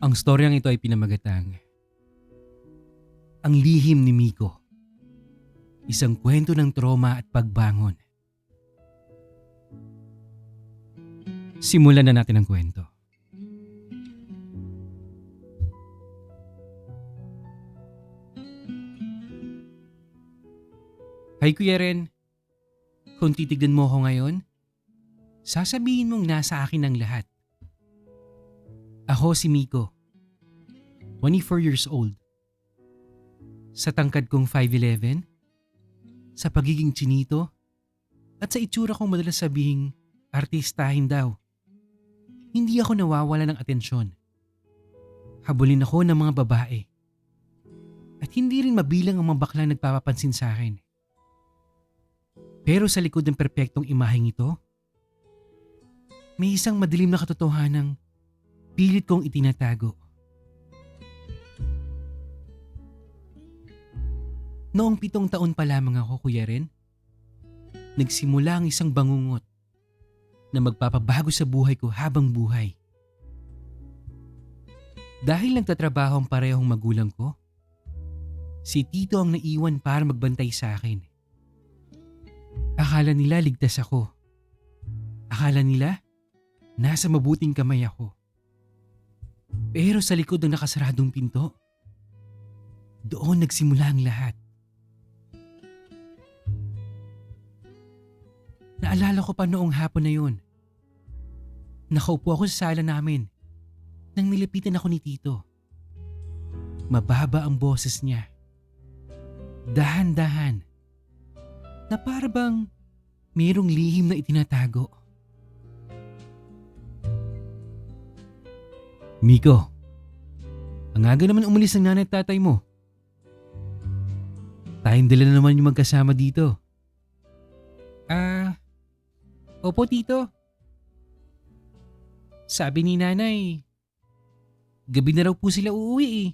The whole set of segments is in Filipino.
Ang storyang ito ay pinamagatang Ang Lihim ni Miko. Isang kwento ng trauma at pagbangon. Simulan na natin ang kwento. Hi Kuya Ren, kung titignan mo ako ngayon, sasabihin mong nasa akin ang lahat. Ako si Miko, 24 years old. Sa tangkad kong 5'11", sa pagiging chinito, at sa itsura kong madalas sabihing artistahin daw. Hindi ako nawawala ng atensyon. Habulin ako ng mga babae. At hindi rin mabilang ang mga baklang nagpapapansin sa akin. Pero sa likod ng perpektong imaheng ito, may isang madilim na katotohanang pilit kong itinatago. Noong 7 taon pa lamang ako, Kuya Ren, nagsimula ang isang bangungot na magpapabago sa buhay ko habang buhay. Dahil nagtatrabaho ang parehong magulang ko, si Tito ang naiwan para magbantay sa akin. Akala nila ligtas ako. Akala nila nasa mabuting kamay ako. Pero sa likod ng nakasaradong pinto, doon nagsimula ang lahat. Naalala ko pa noong hapon na yun. Nakaupo ako sa sala namin nang nilapitan ako ni Tito. Mababa ang boses niya. Dahan-dahan. Na para bang mayroong lihim na itinatago. Miko, ang aga naman umalis ng nanay at tatay mo. Tayong dala na naman yung magkasama dito. Opo Tito. Sabi ni nanay, gabi na raw po sila uuwi eh.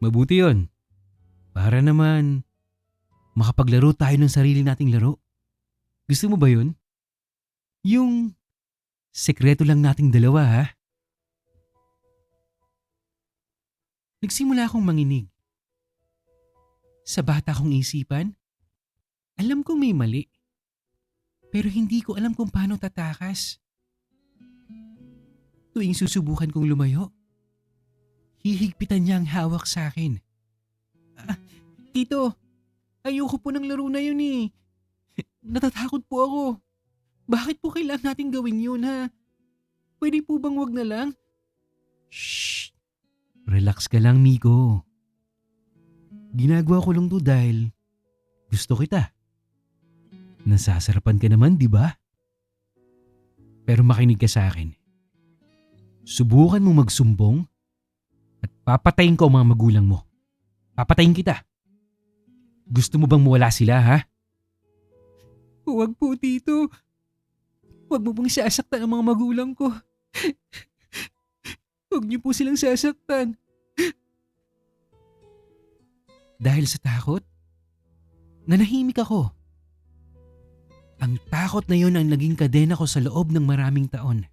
Mabuti yon. Para naman makapaglaro tayo ng sarili nating laro. Gusto mo ba yun? Yung sekreto lang nating dalawa ha? Nagsimula akong manginig. Sa bata kong isipan, alam kong may mali. Pero hindi ko alam kung paano tatakas. Tuwing susubukan kong lumayo, hihigpitan niya ang hawak sa akin. Tito, ayoko po ng laro na yun eh. Natatakot po ako. Bakit po kailangan natin gawin yun ha? Pwede po bang wag na lang? Shh! Relax ka lang Miko. Ginagawa ko lang to dahil gusto kita. Nasasarapan ka naman, di ba? Pero makinig ka sa akin. Subukan mong magsumbong at papatayin ko ang mga magulang mo. Papatayin kita. Gusto mo bang mawala sila, ha? Huwag po, Tito. Huwag mo pong sasaktan ang mga magulang ko. Huwag niyo po silang sasaktan. Dahil sa takot, nanahimik ako. Ang takot na yun ang naging kadena ko sa loob ng maraming taon.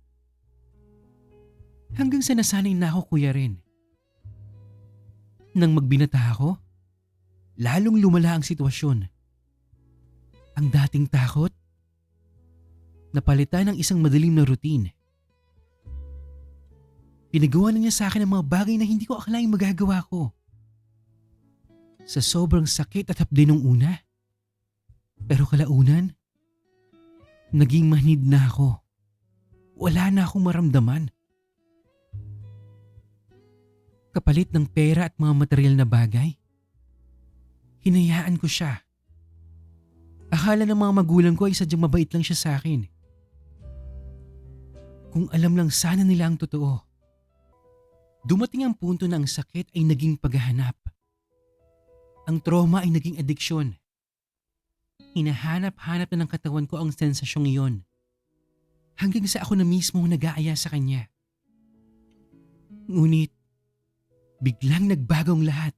Hanggang sa nasanay na ako, Kuya Ren. Nang magbinata ako, lalong lumala ang sitwasyon. Ang dating takot, napalitan ng isang madilim na routine. Pinagawa na niya sa akin ang mga bagay na hindi ko akalaing magagawa ko. Sa sobrang sakit at hapdi nung una, pero kalaunan, naging manhid na ako. Wala na akong maramdaman. Kapalit ng pera at mga material na bagay, hinayaan ko siya. Akala ng mga magulang ko ay sadyang mabait lang siya sa akin. Kung alam lang sana nila ang totoo. Dumating ang punto na ang sakit ay naging paghahanap. Ang trauma ay naging adiksyon. Hinahanap-hanap na ng katawan ko ang sensasyong iyon. Hanggang sa ako na mismo nag-aaya sa kanya. Ngunit, biglang nagbago ang lahat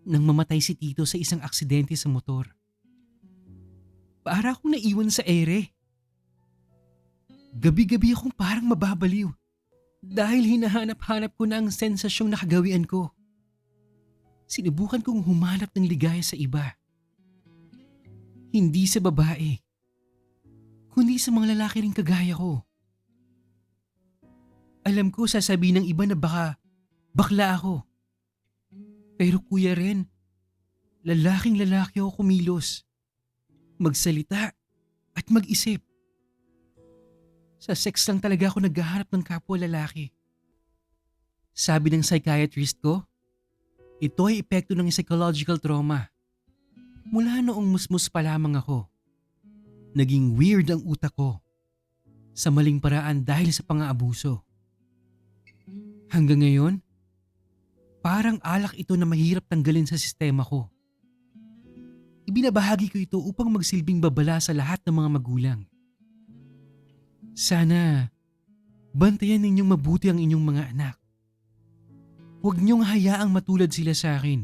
nang mamatay si Tito sa isang aksidente sa motor. Para akong naiwan sa ere. Gabi-gabi akong parang mababaliw. Dahil hinahanap-hanap ko na ang sensasyong nakagawian ko. Sinubukan kong humanap ng ligaya sa iba. Hindi sa babae, kundi sa mga lalaki ring kagaya ko. Alam ko sasabihin ng iba na baka bakla ako. Pero kuya Ren, lalaking lalaki ako kumilos. Magsalita at mag-isip. Sa sex lang talaga ako naghahanap ng kapwa lalaki. Sabi ng psychiatrist ko, ito ay epekto ng psychological trauma. Mula noong musmus pa lamang ako, naging weird ang utak ko sa maling paraan dahil sa pang-aabuso. Hanggang ngayon, parang alak ito na mahirap tanggalin sa sistema ko. Ibinabahagi ko ito upang magsilbing babala sa lahat ng mga magulang. Sana, bantayan ninyong mabuti ang inyong mga anak. Huwag niyong hayaang matulad sila sa akin.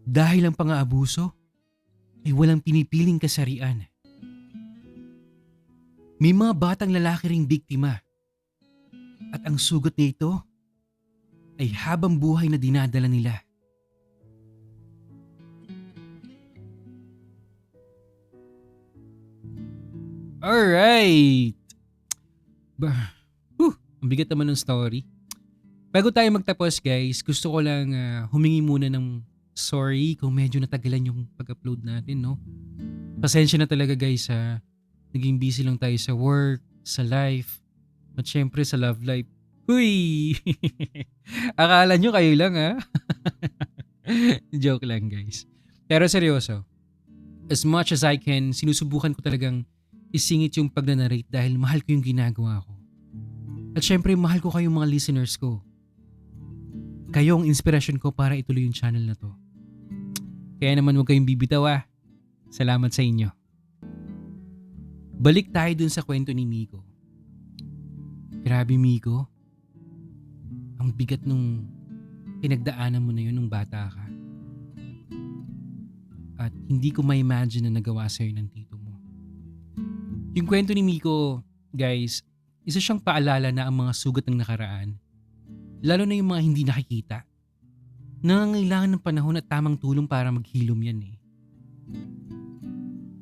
Dahil ang pang-aabuso ay walang pinipiling kasarian. May mga batang lalaki ring biktima. At ang sugat nito ay habang buhay na dinadala nila. Alright! Ang bigat naman ng story. Bago tayo magtapos guys, gusto ko lang humingi muna ng sorry kung medyo natagalan yung pag-upload natin, no? Pasensya na talaga guys ha. Naging busy lang tayo sa work, sa life, at syempre sa love life. Huy! Akala nyo kayo lang ha? Joke lang guys. Pero seryoso, as much as I can, sinusubukan ko talagang isingit yung pag-narrate dahil mahal ko yung ginagawa ko. At syempre mahal ko kayong mga listeners ko. Kayo ang inspirasyon ko para ituloy yung channel na to. Kaya naman huwag kayong bibitaw ah. Salamat sa inyo. Balik tayo dun sa kwento ni Miko. Grabe Miko. Ang bigat nung pinagdaanan mo na yun nung bata ka. At hindi ko ma-imagine na nagawa sa'yo ng tito mo. Yung kwento ni Miko, guys, isa siyang paalala na ang mga sugat ng nakaraan, lalo na yung mga hindi nakikita, nangangailangan ng panahon at tamang tulong para maghilom yan eh.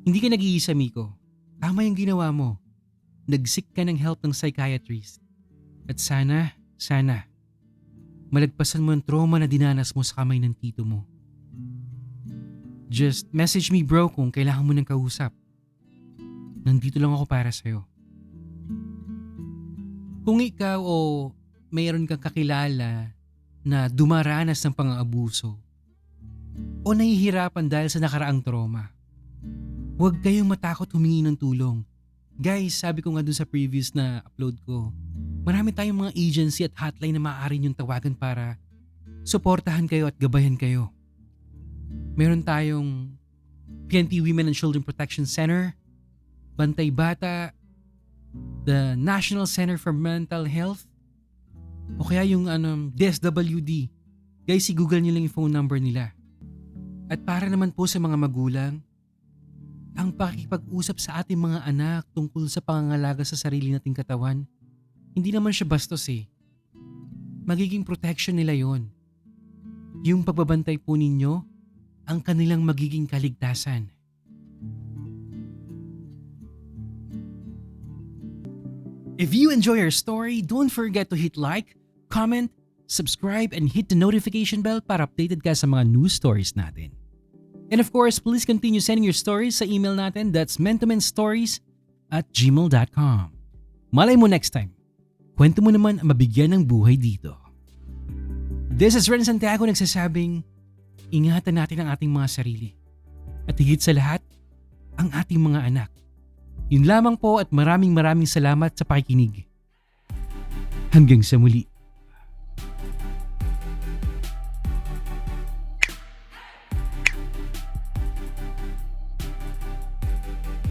Hindi ka nag-iisa, Miko. Tama yung ginawa mo. Nag-seek ka ng help ng psychiatrist. At sana, malagpasan mo ang trauma na dinanas mo sa kamay ng tito mo. Just message me bro kung kailangan mo ng kausap. Nandito lang ako para sa'yo. Kung ikaw o mayroon kang kakilala na dumaranas ng pang-aabuso o nahihirapan dahil sa nakaraang trauma, huwag kayong matakot humingi ng tulong. Guys, sabi ko nga dun sa previous na upload ko, marami tayong mga agency at hotline na maaari niyong tawagan para suportahan kayo at gabayan kayo. Meron tayong PNP Women and Children Protection Center, Bantay Bata, the National Center for Mental Health, o kaya yung DSWD. Guys, i-google niyo lang yung phone number nila. At para naman po sa mga magulang, ang pakikipag-usap sa ating mga anak tungkol sa pangangalaga sa sarili nating katawan, hindi naman siya bastos eh. Magiging protection nila yon. Yung pagbabantay po ninyo, ang kanilang magiging kaligtasan. If you enjoy our story, don't forget to hit like, comment, subscribe, and hit the notification bell para updated ka sa mga news stories natin. And of course, please continue sending your stories sa email natin. That's mentomenstories@gmail.com. Malay mo next time, kwento mo naman ang mabigyan ng buhay dito. This is Ren Santiago nagsasabing, ingatan natin ang ating mga sarili. At higit sa lahat, ang ating mga anak. Yun lamang po at maraming salamat sa pakikinig. Hanggang sa muli.